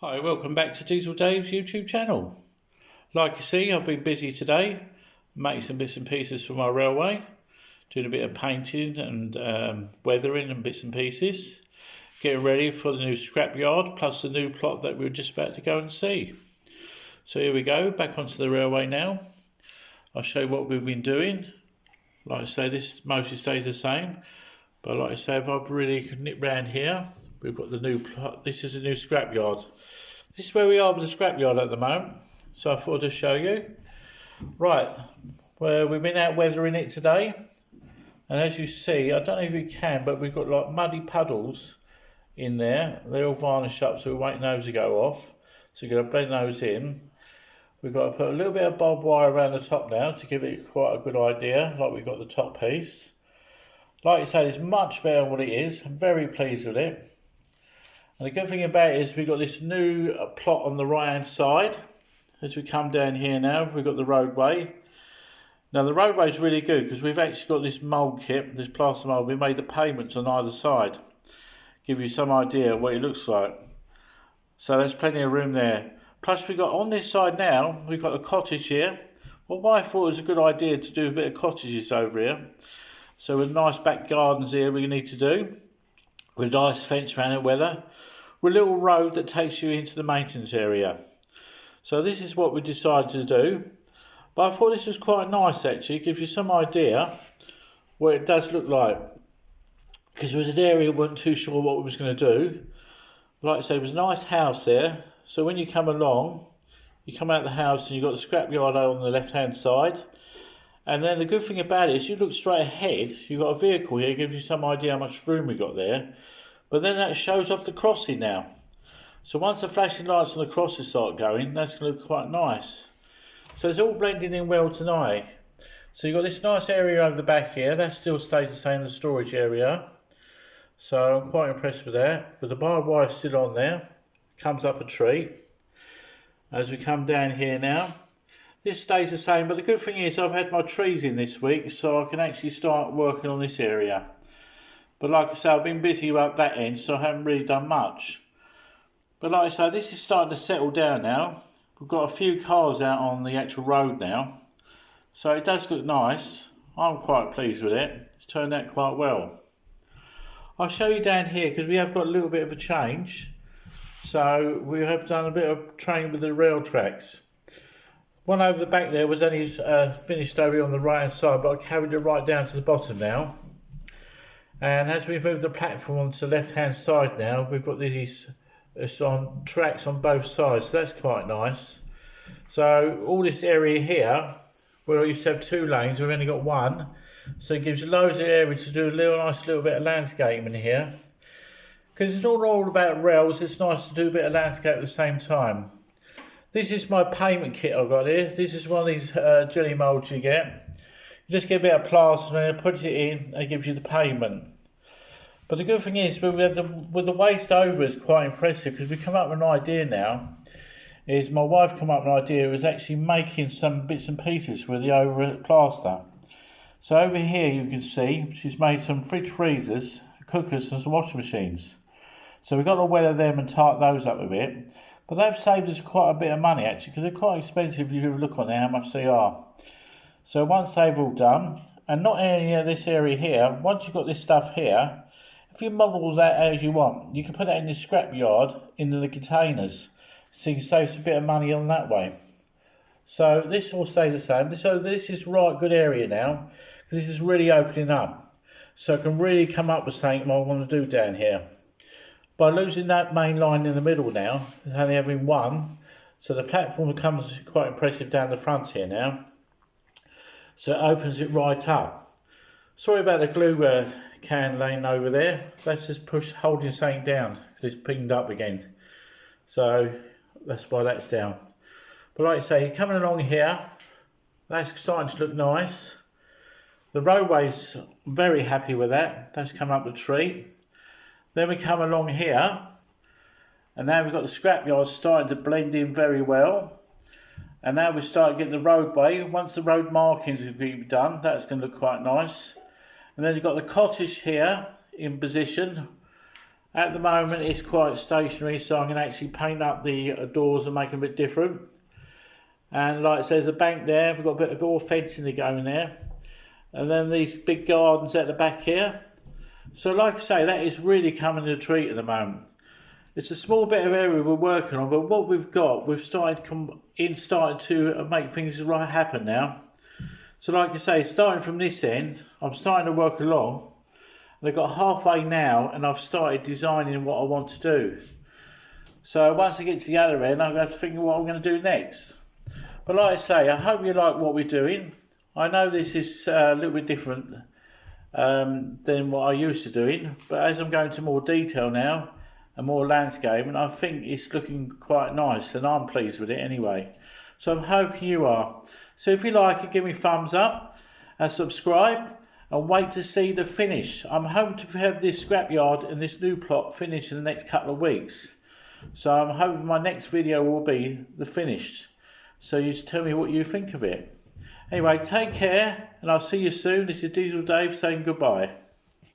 Hi, welcome back to Diesel Dave's YouTube channel. Like you see, I've been busy today, making some bits and pieces for my railway, doing a bit of painting and weathering and bits and pieces, getting ready for the new scrapyard plus the new plot that we're just about to go and see. So here we go, back onto the railway now. I'll show you what we've been doing. Like I say, this mostly stays the same, but like I say, if I really nip round here, we've got the new plot. This is a new scrapyard. This is where we are with the scrapyard at the moment, so I thought I'd just show you. Right, well, we've been out weathering it today, and as you see, I don't know if you can, but we've got like muddy puddles in there. They're all varnished up, so we're waiting those to go off. So you're going to blend those in. We've got to put a little bit of barbed wire around the top now to give it quite a good idea, like we've got the top piece. Like you say, it's much better than what it is. I'm very pleased with it. And the good thing about it is we've got this new plot on the right hand side. As we come down here now, we've got the roadway. Now the roadway is really good because we've actually got this mould kit, this plaster mould. We made the pavements on either side. Give you some idea of what it looks like. So there's plenty of room there. Plus we've got on this side now, we've got a cottage here. Well, I thought it was a good idea to do a bit of cottages over here. So with nice back gardens here we need to do. With a nice fence around it, weather. With a little road that takes you into the maintenance area. So this is what we decided to do. But I thought this was quite nice actually. It gives you some idea what it does look like. Because there was an area we weren't too sure what we was going to do. Like I say, it was a nice house there. So when you come along, you come out of the house and you've got the scrapyard on the left hand side. And then the good thing about it is you look straight ahead, you've got a vehicle here, gives you some idea how much room we got there. But then that shows off the crossing now. So once the flashing lights on the crossing start going, that's going to look quite nice. So it's all blending in well tonight. So you've got this nice area over the back here, that still stays the same as the storage area. So I'm quite impressed with that. But the barbed wire is still on there, comes up a tree. As we come down here now, this stays the same, but the good thing is I've had my trees in this week, so I can actually start working on this area. But like I say, I've been busy up that end, so I haven't really done much. But like I say, this is starting to settle down now. We've got a few cars out on the actual road now. So it does look nice. I'm quite pleased with it. It's turned out quite well. I'll show you down here, because we have got a little bit of a change. So we have done a bit of training with the rail tracks. One over the back there was only finished over on the right hand side, but I carried it right down to the bottom now. And as we move the platform onto the left hand side now, we've got these on tracks on both sides, so that's quite nice. So all this area here, where I used to have 2 lanes, we've only got 1. So it gives you loads of area to do a nice little bit of landscaping here. Because it's not all about rails, it's nice to do a bit of landscape at the same time. This is my pavement kit I've got here. This is one of these jelly moulds you get. You just get a bit of plaster and it puts it in and it gives you the pavement. But the good thing is, with the waste over is quite impressive, because we come up with an idea now. Is my wife come up with an idea is actually making some bits and pieces with the over plaster. So over here you can see she's made some fridge freezers, cookers and some washing machines. So we've got to weather them and tighten those up a bit. But they've saved us quite a bit of money actually, because they're quite expensive if you look on there how much they are. So once they've all done, and not any of this area here, once you've got this stuff here, if you model that as you want, you can put that in the scrapyard into the containers, so you can save some bit of money on that way. So this all stays the same. So this is right good area now, because this is really opening up. So I can really come up with something I want to do down here. By losing that main line in the middle now, only having 1, so the platform becomes quite impressive down the front here now. So it opens it right up. Sorry about the glue can laying over there. Let's just holding something down, because it's pinged up again. So that's why that's down. But like I say, coming along here, that's starting to look nice. The roadway's very happy with that. That's come up the tree. Then we come along here, and now we've got the scrapyard starting to blend in very well. And now we start getting the roadway. Once the road markings have been done, that's going to look quite nice. And then you've got the cottage here in position. At the moment it's quite stationary, so I'm going to actually paint up the doors and make them a bit different. And like I say, there's a bank there, we've got a bit more fencing to go in there. And then these big gardens at the back here. So like I say, that is really coming to a treat at the moment. It's a small bit of area we're working on, but what we've got, we've started to make things happen now. So like I say, starting from this end, I'm starting to work along. They've got halfway now, and I've started designing what I want to do. So once I get to the other end, I'm going to think of what I'm going to do next. But like I say, I hope you like what we're doing. I know this is a little bit different than what I used to doing, but as I'm going to more detail now and more landscape, and I think it's looking quite nice, and I'm pleased with it anyway. So I'm hoping you are. So if you like it, give me a thumbs up and subscribe, and wait to see the finish. I'm hoping to have this scrapyard and this new plot finished in the next couple of weeks. So I'm hoping my next video will be the finished. So you just tell me what you think of it. Anyway, take care, and I'll see you soon. This is Diesel Dave saying goodbye.